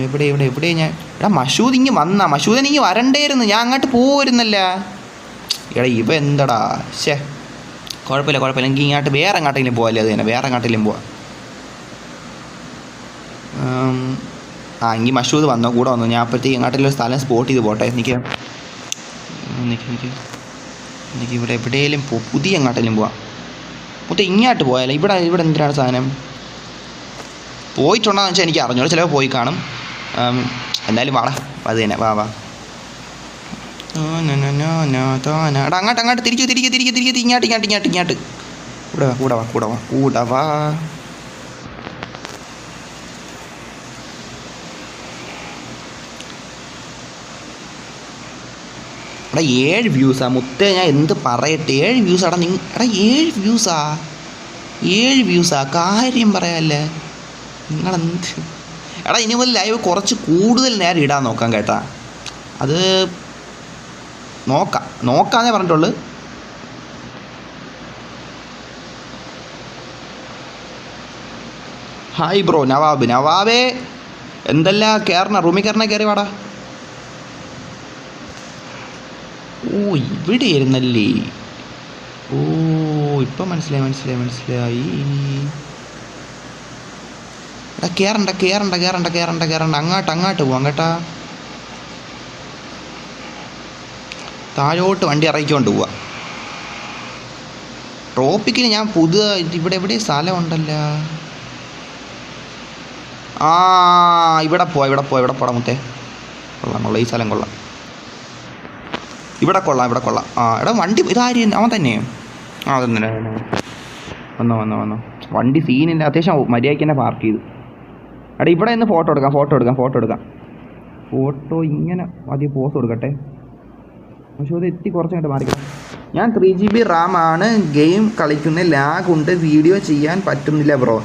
എവിടെ എവിടെ എവിടെ ഞാൻ എടാ മഷൂദ് ഇങ്ങ് വന്നാ മഷൂദൻ ഇങ്ങ് വരണ്ടേയിരുന്നു ഞാൻ അങ്ങോട്ട് പോരുന്നല്ല എടാ ഇവ എന്തടാ ശേ കുഴപ്പമില്ല എനിക്ക് ഇങ്ങോട്ട് വേറെ എങ്ങോട്ടെങ്കിലും പോകാല്ലേ അത് തന്നെ വേറെ എങ്ങോട്ടെങ്കിലും പോവാം എങ്കിൽ മഷൂദ് വന്നോ കൂടെ വന്നോ ഞാൻ അപ്പോഴത്തേക്ക് എങ്ങോട്ടെങ്കിലും സ്ഥലം സ്പോട്ട് ചെയ്ത് പോട്ടെ എനിക്ക് ഇവിടെ എവിടെയെങ്കിലും പുതിയ എങ്ങോട്ടെങ്കിലും പോവാം മൊത്തം ഇങ്ങോട്ട് പോയാലോ ഇവിടെ എന്തിനാണ് സാധനം പോയിട്ടുണ്ടോയെന്ന് വെച്ചാൽ എനിക്ക് അറിഞ്ഞോളൂ ചിലപ്പോൾ പോയി കാണും എന്തായാലും വാടാ അത് തന്നെ വാ എടാ അങ്ങോട്ട് തിരികെ ഇങ്ങോട്ട് കൂടെ വാ എടാ 7 വ്യൂസാ മുത്തേ ഞാൻ എന്ത് പറയട്ടെ 7 വ്യൂസ് എടാ എടാ 7 വ്യൂസാ കാര്യം പറയാല്ലേ നിങ്ങളെന്ത് എടാ ഇനി മുതൽ ലൈവ് കുറച്ച് കൂടുതൽ നേരം ഇടാൻ നോക്കാം കേട്ടാ അത് നോക്കാന്നേ പറഞ്ഞിട്ടുള്ളൂ ഹായ് ബ്രോ നവാബേ എന്തല്ല റൂമിൽ കയറി വാടാ ഓ ഇവിടെ ആയിരുന്നല്ലേ ഓ ഇപ്പം മനസ്സിലായി എടാ കേറണ്ട അങ്ങോട്ട് പോവാം കേട്ടാ താഴോട്ട് വണ്ടി ഇറക്കിക്കൊണ്ട് പോവാ ട്രോപ്പിക്കിന് ഞാൻ ഇവിടെ എവിടെ സ്ഥലം ഉണ്ടല്ലോ ഇവിടെ പോടാ മുത്തേ കൊള്ളാം ഈ സ്ഥലം കൊള്ളാം ഇവിടെ കൊള്ളാം എടാ വണ്ടി ഇതാര് അവൻ തന്നെ അതന്നെ വന്നോ വണ്ടി സീനില്ല അത്യാവശ്യം മര്യാദയ്ക്ക് തന്നെ പാർക്ക് ചെയ്തു എടാ ഇവിടെ നിന്ന് ഫോട്ടോ എടുക്കാം ഫോട്ടോ ഇങ്ങനെ ആദ്യം പോസ് കൊടുക്കട്ടെ പക്ഷേ അത് എത്തി കുറച്ചങ്ങോട്ട് മാറിക്കാം ഞാൻ 3GB RAM ആണ് ഗെയിം കളിക്കുന്ന ലാഗ് ഉണ്ട് വീഡിയോ ചെയ്യാൻ പറ്റുന്നില്ല ബ്രോ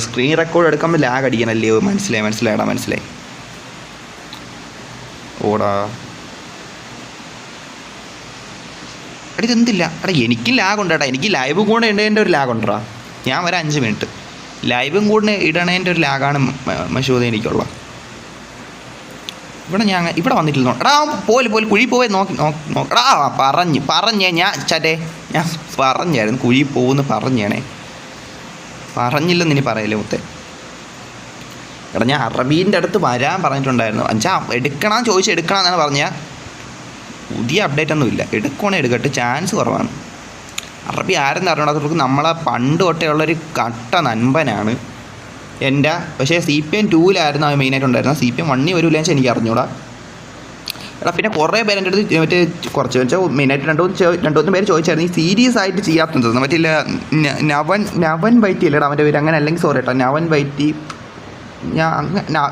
സ്ക്രീൻ റെക്കോർഡ് എടുക്കുമ്പോൾ ലാഗ് അടിക്കണല്ലേ മനസ്സിലായി എടാ ഇതെന്തില്ല എടാ എനിക്കും ലാഗ് ഉണ്ട് എനിക്ക് ലൈവ് കൂടെ ഇടേണ്ട ഒരു ലാഗ് ഉണ്ടോ ഞാൻ ഒരു 5 മിനിറ്റ് ലൈവും കൂടെ ഇടണേൻ്റെ ഒരു ലാഗാണ് മഷൂദ് എനിക്കുള്ള ഇവിടെ വന്നിട്ടില്ല എടാ പോലെ കുഴി പോയി നോക്കടാ പറഞ്ഞേ ഞാൻ പറഞ്ഞായിരുന്നു കുഴി പോകുമെന്ന് പറഞ്ഞില്ലെന്ന് ഇനി പറയല്ലേ മുത്തേ എടാ ഞാൻ അറബീൻ്റെ അടുത്ത് വരാൻ പറഞ്ഞിട്ടുണ്ടായിരുന്നു എടുക്കണമെന്നാണ് പറഞ്ഞാൽ പുതിയ അപ്ഡേറ്റ് ഒന്നും ഇല്ല എടുക്കട്ടെ ചാൻസ് കുറവാണ് അറബി ആരെന്ന് അറിയണത് നമ്മളെ പണ്ട് തൊട്ടേ ഉള്ളൊരു കട്ട നൻപനാണ് എൻ്റെ പക്ഷേ CPM 2-ലായിരുന്നു അവൻ മെയിനായിട്ടുണ്ടായിരുന്നത് CPM 1 വരില്ല വെച്ചാൽ എനിക്ക് അറിഞ്ഞൂടാ എടാ പിന്നെ കുറേ പേര് എൻ്റെ അടുത്ത് മറ്റേ കുറച്ച് വെച്ചാൽ മെയിനായിട്ട് രണ്ടു പേര് ചോദിച്ചായിരുന്നു ഈ സീരിയസ് ആയിട്ട് ചെയ്യാത്തത് മറ്റില്ല നവൻ വൈറ്റി അല്ലേടാ അവൻ്റെ പേര് അങ്ങനെ അല്ലെങ്കിൽ സോറി കേട്ടോ നവൻ വൈറ്റി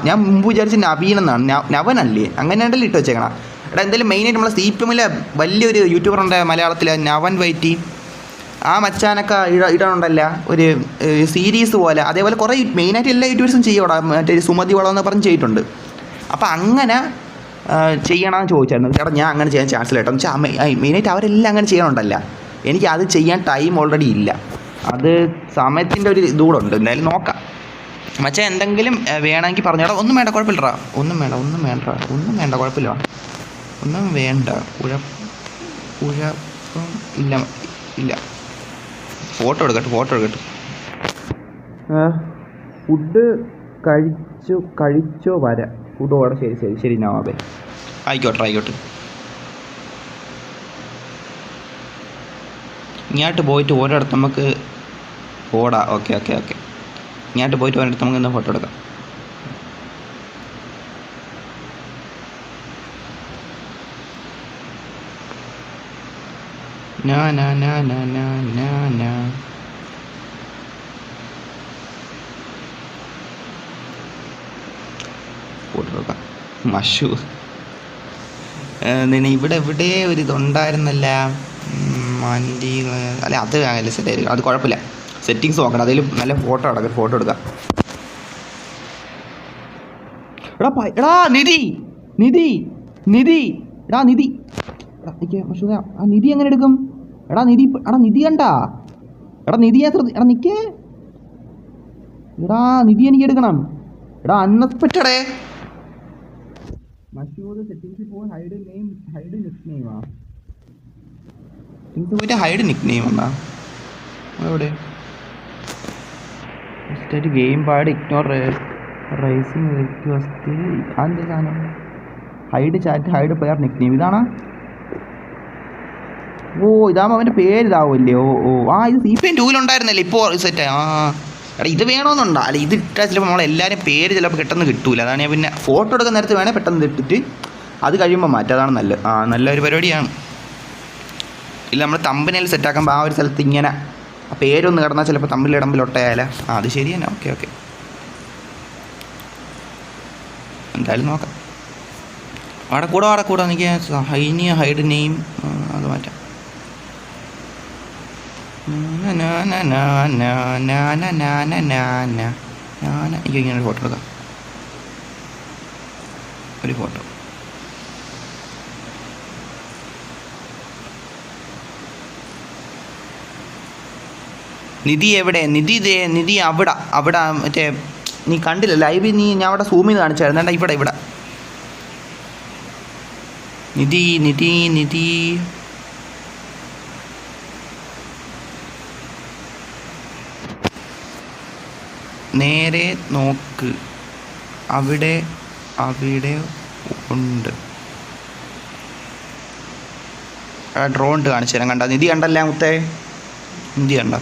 ഞാൻ മുമ്പ് വിചാരിച്ച നവീൻ എന്നാണ് നവനല്ലേ അങ്ങനെയാണ്ടല്ലേ ഇട്ട് വെച്ചേക്കണം എടാ എന്തായാലും മെയിനായിട്ട് നമ്മളെ CPM-ലെ വലിയൊരു യൂട്യൂബറുണ്ട് മലയാളത്തിൽ നവൻ വൈറ്റി ആ മച്ചാനൊക്കെ ഇടണുണ്ടല്ല ഒരു സീരീസ് പോലെ അതേപോലെ കുറേ മെയിനായിട്ട് എല്ലാ യൂട്യൂബേഴ്സും ചെയ്യോടാ മറ്റേ സുമതി വളമെന്ന് പറഞ്ഞ് ചെയ്തിട്ടുണ്ട് അപ്പോൾ അങ്ങനെ ചെയ്യണമെന്ന് ചോദിച്ചായിരുന്നു ചേട്ടാ ഞാൻ അങ്ങനെ ചെയ്യാൻ ചാൻസ് ഇല്ല കേട്ടോ എന്ന് വെച്ചാൽ മെയിനായിട്ട് അവരെല്ലാം അങ്ങനെ ചെയ്യണുണ്ടല്ല എനിക്ക് അത് ചെയ്യാൻ ടൈം ഓൾറെഡി ഇല്ല അത് സമയത്തിൻ്റെ ഒരു ഇതുകൂടെ ഉണ്ട് എന്തായാലും നോക്കാം മച്ചാ എന്തെങ്കിലും വേണമെങ്കിൽ പറഞ്ഞോടാ ഒന്നും വേണ്ട കുഴപ്പമില്ലടാ ഒന്നും വേണ്ട കുഴപ്പമില്ല ഒന്നും വേണ്ട കുഴപ്പം ഇല്ല ഫോട്ടോ എടുക്കട്ടെ ഫുഡ് കഴിച്ചോ വരാം ഫുഡ് ഓർഡർ ശരി നവാബേ ആയിക്കോട്ടെ ഇങ്ങോട്ട് പോയിട്ട് ഓരോടത്ത് നമുക്ക് ഓടാ ഓക്കെ ഇങ്ങോട്ട് പോയിട്ട് ഓരോടത്ത് നമുക്ക് ഇന്ന് ഫോട്ടോ എടുക്കാം ഫോട്ടോ എടുക്കാം മഷു ഇവിടെ ഒരു ഇതുണ്ടായിരുന്നല്ല മന്തി അല്ല അത് അങ്ങനെ സെറ്റായിരിക്കും അത് കുഴപ്പമില്ല സെറ്റിങ്സ് നോക്കണം അതിൽ നല്ല ഫോട്ടോ എടുക്കാം എടാ നിധി മഷൂദ ആ നിധി എങ്ങനെ എടുക്കും നിധി കണ്ടാ എടാ നിധിയെ എടാ നിക്കേ. എടാ നിധി എനിക്ക് എടുക്കണം. എടാ അൺഎക്സ്പെക്റ്റഡേ. മഷൂദ് സെറ്റിംഗ്സിൽ പോയി ഹൈഡ് നെയിം ഹൈഡ് നിക് നെയിമാ. എനിക്ക് പോയിട്ട് ഹൈഡ് നിക് നെയിം എന്നാ എവിടെ game pad ignore raising request. അതിൻ്റെ സാധനം hide chat hide player nick name ഇതാണ്. ഓ ഇതാകുമ്പോൾ അവൻ്റെ പേര് ഇതാവുമല്ലേ. ഓ ഓ ആ ഇത് CPM 2 ഉണ്ടായിരുന്നല്ലേ ഇപ്പോൾ സെറ്റ്. ആ എടാ ഇത് വേണമെന്നുണ്ടോ? അല്ല ഇത് ഇട്ടാൽ ചിലപ്പോൾ നമ്മളെല്ലാവരും പേര് ചിലപ്പോൾ പെട്ടെന്ന് കിട്ടൂല. അതാണ് ഞാൻ പിന്നെ ഫോട്ടോ എടുക്കുന്ന നേരത്ത് വേണേൽ പെട്ടെന്ന് ഇട്ടിട്ട് അത് കഴിയുമ്പോൾ മാറ്റും. അതാണ് നല്ലത്. ആ നല്ലൊരു പരിപാടിയാണ്. ഇല്ല നമ്മൾ തമ്പനയിൽ സെറ്റാക്കുമ്പോൾ ആ ഒരു സ്ഥലത്ത് ഇങ്ങനെ ആ പേരൊന്ന് കിടന്നാൽ ചിലപ്പോൾ തമ്മിലിടമ്പിലൊട്ടയാലേ. ആ അത് ശരി തന്നെ. ഓക്കെ ഓക്കെ എന്തായാലും നോക്കാം. അവിടെ കൂടെ എനിക്ക് ഹൈനിയ ഹൈഡ് നെയിം അത് മാറ്റാം. അയ്യോ ഇങ്ങനെ ഒരു ഫോട്ടോ എടുക്കാം. ഒരു ഫോട്ടോ നിധി എവിടെ? നിധി അവിടെ മറ്റേ നീ കണ്ടില്ല ലൈവ്. ഞാൻ അവിടെ സൂം ചെയ്ത് കാണിച്ചായിരുന്നു. എന്താ ഇവിടെ നിധി നേരെ നോക്ക്. അവിടെ ഉണ്ട്. ഡ്രോൺ കാണിച്ചു തരാം. കണ്ട നിധി കണ്ടല്ലേ മുത്തേ? നിധി കണ്ട?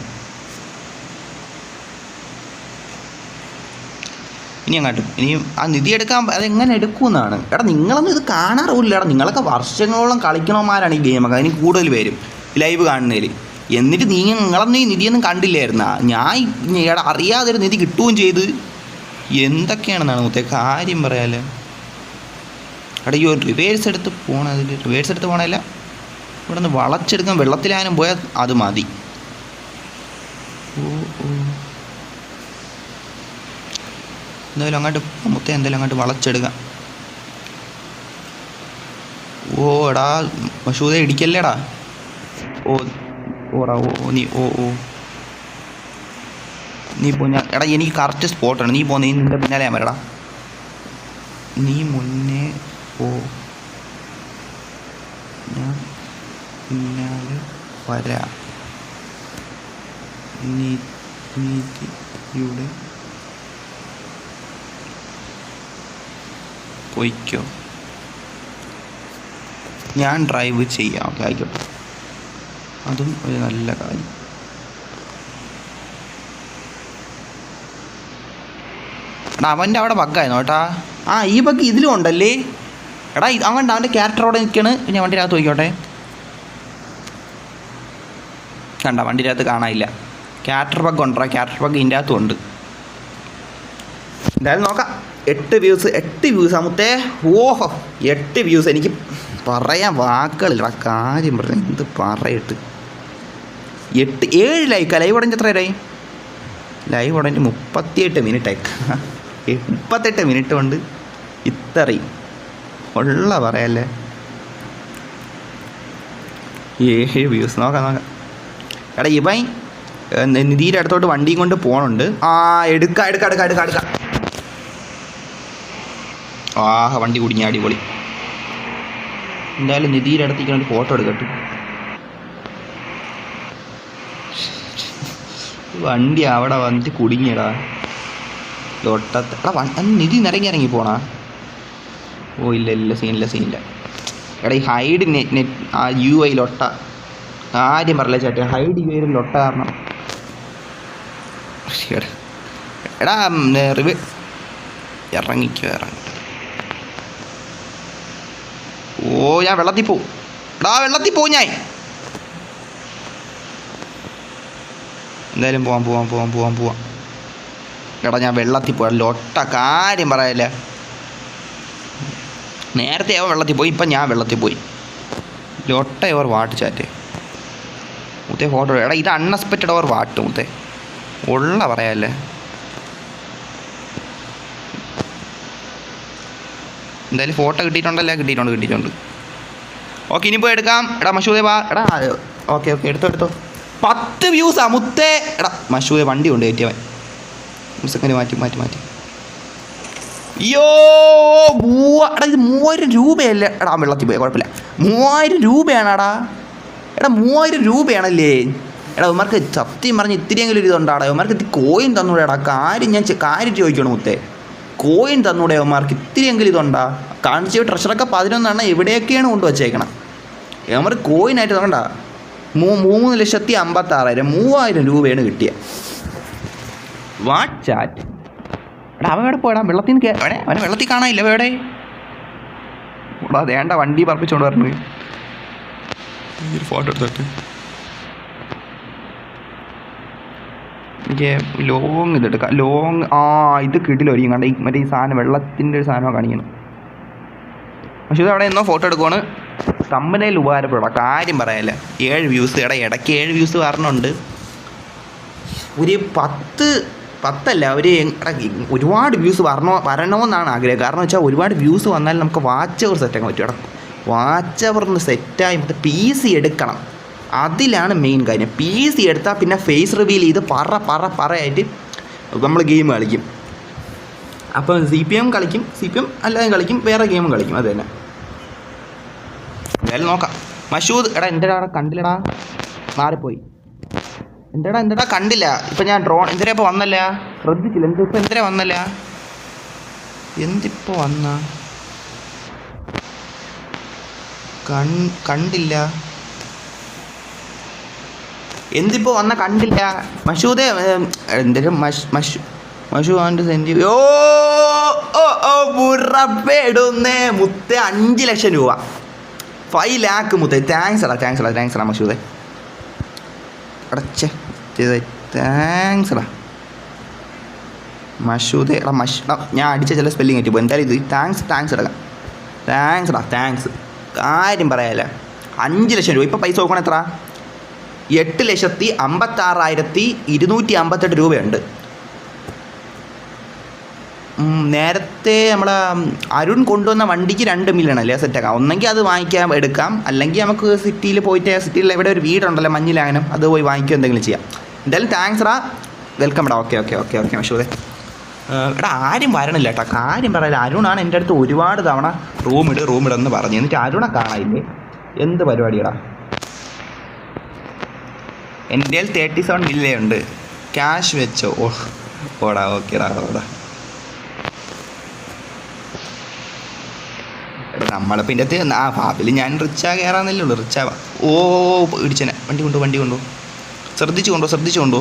ഇനി അങ്ങോട്ട് ഇനിയും ആ നിധി എടുക്കാൻ അതെങ്ങനെ എടുക്കുമെന്നാണ്. എടാ നിങ്ങളൊന്നും ഇത് കാണാറില്ല. എടാ നിങ്ങളൊക്കെ വർഷങ്ങളോളം കളിക്കണമാരാണ് ഈ ഗെയിമൊക്കെ. അതിന് കൂടുതൽ പേരും ലൈവ് കാണുന്നതിൽ. എന്നിട്ട് നിങ്ങളൊന്നും ഈ നിധിയൊന്നും കണ്ടില്ലായിരുന്നാ? ഞാൻ എടാ അറിയാതൊരു നിധി കിട്ടുകയും ചെയ്ത്. എന്തൊക്കെയാണെന്നാണ് മുത്തേ കാര്യം പറയാല്ലേ. എടാ ഈ ഒരു റിവേഴ്സ് എടുത്ത് പോകണല്ല. ഇവിടെ നിന്ന് വളച്ചെടുക്കാൻ വെള്ളത്തിലാനും പോയാൽ അത് മതി. ഓ ഓ എന്തായാലും അങ്ങോട്ട് മുത്തേ എന്തായാലും അങ്ങോട്ട് വളച്ചെടുക്കാം. ഓ എടാ മഷൂദേ ഇടിക്കല്ലേടാ. ഓടാ നീ നീ പോ. എടാ എനിക്ക് കറക്റ്റ് സ്പോട്ടാണ്. നീ നിൻ്റെ പിന്നാലെ ഞാൻ വരടാ. നീ മുന്നേ പോ, ഞാൻ പിന്നാലെ വരാം. നീതിയുടെ പോയിക്കോ, ഞാൻ ഡ്രൈവ് ചെയ്യാം. ഓക്കെ ആയിക്കോട്ടെ, അതും ഒരു നല്ല കാര്യം. എടാ അവൻ്റെ അവിടെ ബഗ്ഗായിരുന്നു കേട്ടാ. ആ ഈ ബഗ് ഇതിലും ഉണ്ടല്ലേ. എടാ അവൻ്റെ ക്യാരക്ടർ അവിടെ നിൽക്കുകയാണ്. പിന്നെ വണ്ടിയിനകത്ത് നോക്കിക്കോട്ടെ. കണ്ട വണ്ടിയിനകത്ത് കാണാനില്ല. ക്യാരക്ടർ ബഗ് ഉണ്ടോ? ക്യാരക്ടർ ബഗ് ഇതിൻ്റെ അകത്തും ഉണ്ട്. എന്തായാലും നോക്കാം. 8 വ്യൂസ് മുത്തേ. ഓഹോ 8 വ്യൂസ്. എനിക്ക് പറയാൻ വാക്കുകളില്ല. കാര്യം പറഞ്ഞ എന്ത് പറയട്ട്. 7 ലൈക്കാ. ലൈവ് ഉടനെ എത്ര നേരമായി? ലൈവ് ഉടനെ 38 മിനിറ്റായി. 38 മിനിറ്റ് കൊണ്ട് ഇത്രയും ഉള്ള പറയല്ലേ. 7 വ്യൂസ്. നോക്കാം. എടാ ഇവൻ നിധിയുടെ അടുത്തോട്ട് വണ്ടിയും കൊണ്ട് പോകണുണ്ട്. ആ എടുക്കാം. ആഹ് വണ്ടി കുടുങ്ങി. അടിപൊളി. എന്തായാലും നിധിയുടെ അടുത്തേക്ക് ഒരു ഫോട്ടോ എടുക്കട്ടെ. വണ്ടി അവിടെ വന്നിട്ട് കുടുങ്ങിയടാ ലൊട്ടത്ത്. എടാ നിധി ഇറങ്ങി പോണാ? ഓ ഇല്ല സീനില്ല. എടാ ഈ ഹൈഡ് നെറ്റ് ആ UI ലൊട്ട കാര്യം പറയല്ലേ ചേട്ടാ. ഹൈഡ് UI ലൊട്ട കാരണം. എടാ ഇറങ്ങിക്കോ. ഓ ഞാൻ വെള്ളത്തിൽ പോവും. ഞാൻ എന്തായാലും പോവാം. എടാ ഞാൻ വെള്ളത്തിൽ പോവാം. ലൊട്ട കാര്യം പറയല്ലേ. നേരത്തെ അവൻ വെള്ളത്തിൽ പോയി, ഇപ്പം ഞാൻ വെള്ളത്തിൽ പോയി. ലൊട്ട ഓർ വാട്ട് ചാറ്റ് മുത്തേ ഫോട്ടോ. എടാ ഇത് അൺഎക്സ്പെക്റ്റഡ് ഓർ വാട്ട് മുത്തേ ഉള്ള പറയാല്ലേ. എന്തായാലും ഫോട്ടോ കിട്ടിയിട്ടുണ്ടല്ലേ? കിട്ടിയിട്ടുണ്ട്. ഓക്കെ ഇനിയിപ്പോൾ എടുക്കാം. എടാ മഷൂദേ വാ. എടാ ഓക്കെ എടുത്തോ. 10 വ്യൂസാ മുത്തേ. എടാ മഷൂദ് വണ്ടി കൊണ്ട് കയറ്റിയവൻ. സെക്കൻഡ് മാറ്റി. അയ്യോ എടാ ഇത് 3000 രൂപയല്ലേ? എടാ വെള്ളത്തിൽ പോയി കുഴപ്പമില്ല. 3000 രൂപയാണാടാ. എടാ 3000 രൂപയാണല്ലേ? എടാ ഇവന്മാർക്ക് സത്യം പറഞ്ഞ് ഇത്തിരിയെങ്കിലും ഒരു ഇതുണ്ടാടാ. ഇവന്മാർക്ക് ഇത് കോയിൻ തന്നൂടെടാ. കാര്യം ചോദിക്കണം മുത്തേ. കോയിൻ തന്നൂടെ ഇവന്മാർക്ക് ഇത്തിരിയെങ്കിലും ഇതുണ്ടാ? കാണിച്ച ട്രഷറൊക്കെ 11 എവിടെയൊക്കെയാണ് കൊണ്ടുവച്ചേക്കണം. ഇവന്മാർ കോയിനായിട്ട് നോക്കണ്ട. 3,56,000 3000 രൂപയാണ് കിട്ടിയത്. What chat. എടാ അവൻ എവിടെ പോയടാ? വെള്ളത്തിൽ നിന്ന് അവനെ വെള്ളത്തിൽ കാണാനില്ല. എവിടെ എടാ വേണ്ട വണ്ടി പറപ്പിച്ചോണ്ട് പറഞ്ഞു. ഫോട്ടോ എടുത്തിട്ട് എനിക്ക് ലോങ് ഇതെടുക്കാം. ലോങ് ഇത് കിട്ടില്ല കണ്ട മറ്റേ ഈ സാധനം വെള്ളത്തിൻ്റെ ഒരു സാധനമാണ് കാണിക്കണം. പക്ഷേ ഇത് അവിടെ എന്നോ ഫോട്ടോ എടുക്കുവാണ്. കമ്പനിയിൽ ഉപകാരപ്പെടാം. കാര്യം പറയാല്ല. 7 വ്യൂസ്. ഇടയ്ക്ക് 7 വ്യൂസ് വരണുണ്ട്. ഒരു 10 ഒരുപാട് വ്യൂസ് വരണമെന്നാണ് ആഗ്രഹം. കാരണം വെച്ചാൽ ഒരുപാട് വ്യൂസ് വന്നാൽ നമുക്ക് വാച്ച് അവർ സെറ്റാക്കാൻ പറ്റും. വാച്ച് അവറിന് സെറ്റായി മറ്റേ PC എടുക്കണം. അതിലാണ് മെയിൻ കാര്യം. PC എടുത്താൽ പിന്നെ ഫേസ് റിവീൽ ചെയ്ത് പറയായിട്ട് നമ്മൾ ഗെയിം കളിക്കും. അപ്പം CPM കളിക്കും, CPM അല്ലാതെ കളിക്കും, വേറെ ഗെയിമും കളിക്കും. അത് തന്നെ എന്തായാലും നോക്കാം. മഷൂദ് എടാ എന്തെടാ കണ്ടില്ലടാ, മാറിപ്പോയി. എന്തെടാ കണ്ടില്ല. ഇപ്പം ഞാൻ ഡ്രോൺ എന്തിനാ ഇപ്പോൾ വന്നല്ല, ശ്രദ്ധിച്ചില്ല. ഇപ്പം എന്തിനാ വന്നല്ല, എന്തിപ്പോൾ വന്ന കണ്ടില്ല. എന്തിപ്പോൾ വന്ന കണ്ടില്ല. മഷൂദേ എന്തെങ്കിലും മഷു ആണ്ട് സെൻറ്റി. പുറപ്പെടുന്നേ മുത്തേ. 5 ലക്ഷം രൂപ, 5 ലാക്ക് മുത്തേ. താങ്ക്സ് എടാ മഷൂദേ. അടച്ചേ താങ്ക്സ് എടാ മഷൂദേ. എടാ ഞാൻ അടിച്ച ചില സ്പെല്ലിങ് കിട്ടിപ്പോൾ. എന്തായാലും ഇത് താങ്ക്സ് എടുക്കാം. താങ്ക്സ്. കാര്യം പറയാല്ല. 5 ലക്ഷം രൂപ. ഇപ്പോൾ പൈസ നോക്കണം എത്ര? 8,56,258 രൂപയുണ്ട്. നേരത്തെ നമ്മളെ അരുൺ കൊണ്ടുവന്ന വണ്ടിക്ക് 2 മില്യൺ അല്ലേ സെറ്റാക്കാം. ഒന്നെങ്കിൽ അത് വാങ്ങിക്കാൻ എടുക്കാം, അല്ലെങ്കിൽ നമുക്ക് സിറ്റിയിൽ പോയിട്ട് സിറ്റിയിൽ എവിടെ ഒരു വീടുണ്ടല്ലോ മഞ്ഞിലാങ്ങനം, അത് പോയി വാങ്ങിക്കുക, എന്തെങ്കിലും ചെയ്യാം. എന്തായാലും താങ്ക്സ് എടാ. വെൽക്കം എടാ. ഓക്കെ മഷൂദേ. എടാ ആരും വരണില്ല കേട്ടോ. കാര്യം പറയാല്ല. അരുണാണ് എൻ്റെ അടുത്ത് ഒരുപാട് തവണ റൂമിടെന്ന് പറഞ്ഞു. എന്നിട്ട് അരുണെ കാണാനില്ലേ. എന്ത് പരിപാടിയടാ. എൻ്റെ 37 മില്യൺ ഉണ്ട്. ക്യാഷ് വെച്ചോ? ഓടാ. ഓക്കേടാ. നമ്മളിപ്പോൾ ഇതിൻ്റെ അകത്ത് ഭാവിയിൽ ഞാൻ റിച്ചാ കയറാന്നല്ലേ ഉള്ളൂ. റിച്ചാവാ. ഇടിച്ചനെ. വണ്ടി കൊണ്ടു. ശ്രദ്ധിച്ചു കൊണ്ടു.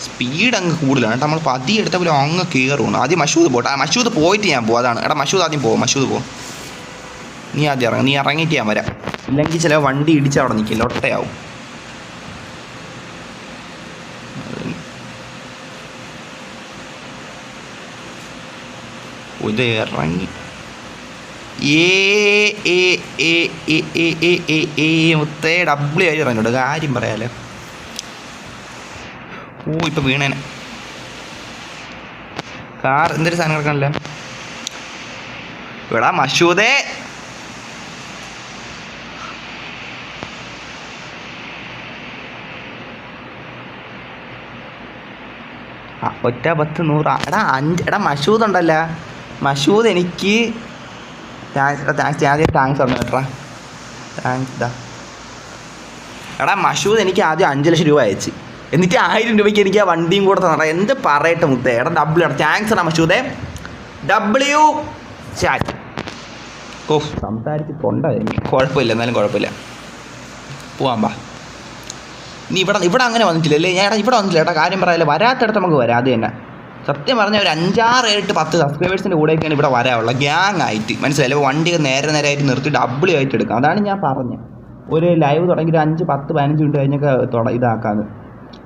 സ്പീഡ് അങ്ങ് കൂടുതലാണ് കേട്ടോ. നമ്മൾ പതി എടുത്ത പോലെ അങ്ങ് കയറുകയാണ്. ആദ്യം മഷൂദ് പോട്ടെ. മഷൂദ് പോയിട്ട് ഞാൻ പോകും. അതാണ് എടാ. മഷൂദ് ആദ്യം പോകും. നീ ആദ്യം ഇറങ്ങും. നീ ഇറങ്ങിയിട്ട് ഞാൻ വരാം. ഇല്ലെങ്കിൽ ചില വണ്ടി ഇടിച്ച് അവിടെ നിൽക്കില്ല, ഒട്ടയാവും. ഇത് ഇറങ്ങി മുത്തേ. W ആയി ഇറങ്ങിയോട്. കാര്യം പറയാലോ. ഇപ്പം വീണേനെ. കാർ എന്തൊരു സാധനം കിടക്കണല്ലേ. ഇവിടെ മഷൂദേ. ഒറ്റ 10 100. എടാ മഷൂദ് ഉണ്ടല്ല. മഷൂദ് എനിക്ക് താങ്ക്സ് പറഞ്ഞു കേട്ടാ. താങ്ക്സ്. എടാ മഷൂദ് എനിക്ക് ആദ്യം 5 ലക്ഷം രൂപ അയച്ച്, എന്നിട്ട് 1000 രൂപയ്ക്ക് എനിക്ക് ആ വണ്ടിയും കൂടെ തന്നടാ. എന്ത് പറയട്ടെ മുത്തേ. എടാ W. താങ്ക്സ് എടാ മഷൂദേ. W chat. സംസാരിച്ച് കൊണ്ടായിരുന്നു. കുഴപ്പമില്ല, എന്നാലും കുഴപ്പമില്ല. പോവാം ബാ. നീ ഇവിടെ അങ്ങനെ വന്നിട്ടില്ല അല്ലേ? ഞാൻ ഇവിടെ വന്നിട്ടില്ല ഏട്ടാ. കാര്യം പറയാല്ല. വരാത്തടത്ത് നമുക്ക് വരാം. അത് തന്നെ സത്യം പറഞ്ഞാൽ ഒരു 5, 6, 7, 10 സബ്സ്ക്രൈബേഴ്സിൻ്റെ കൂടെയൊക്കെയാണ് ഇവിടെ വരാനുള്ള. ഗ്യാങ് ആയിട്ട് മനസ്സിലായി. വണ്ടിയൊക്കെ നേരെ നിർത്തി W ആയിട്ട് എടുക്കാം. അതാണ് ഞാൻ പറഞ്ഞത്. ഒരു ലൈവ് തുടങ്ങി ഒരു 5, 10, 15 മിനിറ്റ് കഴിഞ്ഞൊക്കെ ഇതാക്കാന്ന്.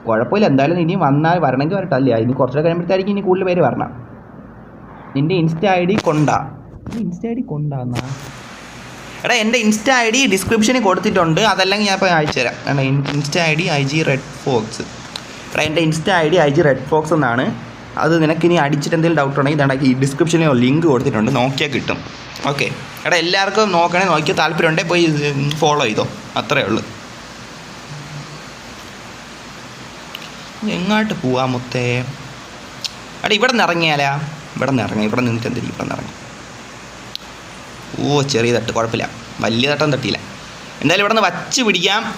കുഴപ്പമില്ല. എന്തായാലും ഇനി വരണമെങ്കിൽ വരട്ടല്ലേ. ഇനി കുറച്ചുകൂടെ കഴിയുമ്പോഴത്തേക്കും ഇനി കൂടുതൽ പേര് വരണം. നിൻ്റെ ഇൻസ്റ്റാ ഐ ഡി കൊണ്ടാന്നാ. എടാ എൻ്റെ ഇൻസ്റ്റാ ഐ ഡി ഡിസ്ക്രിപ്ഷനിൽ കൊടുത്തിട്ടുണ്ട്. അതല്ലെങ്കിൽ ഞാൻ ഇപ്പോൾ അയച്ചു തരാം. എടാ insta I D IG Red Fox. എടാ എൻ്റെ insta I D IG Red Fox എന്നാണ്. അത് നിനക്കിനി അടിച്ചിട്ട് എന്തെങ്കിലും ഡൗട്ട് ഉണ്ടെങ്കിൽ ഇതാണെങ്കിൽ ഈ ഡിസ്ക്രിപ്ഷനിൽ ലിങ്ക് കൊടുത്തിട്ടുണ്ട്. നോക്കിയാൽ കിട്ടും. ഓക്കെ. എടാ എല്ലാവർക്കും നോക്കിയാൽ താല്പര്യമുണ്ടെങ്കിൽ പോയി ഫോളോ ചെയ്തോ. അത്രയേ ഉള്ളൂ. എങ്ങോട്ട് പോവാ മുത്തേ? എടാ ഇവിടെ നിന്ന് ഇറങ്ങിയാലാ? ഇവിടെ നിന്ന് ഇറങ്ങാം. ഇവിടെ നിന്നിട്ട് എന്തിരിക്കും? ഇവിടെ നിന്ന് ഇറങ്ങാം. ഓ ചെറിയ തട്ട്, കുഴപ്പമില്ല. വലിയ തട്ടം തട്ടിയില്ല. എന്തായാലും ഇവിടെ നിന്ന് വച്ച് പിടിക്കാം.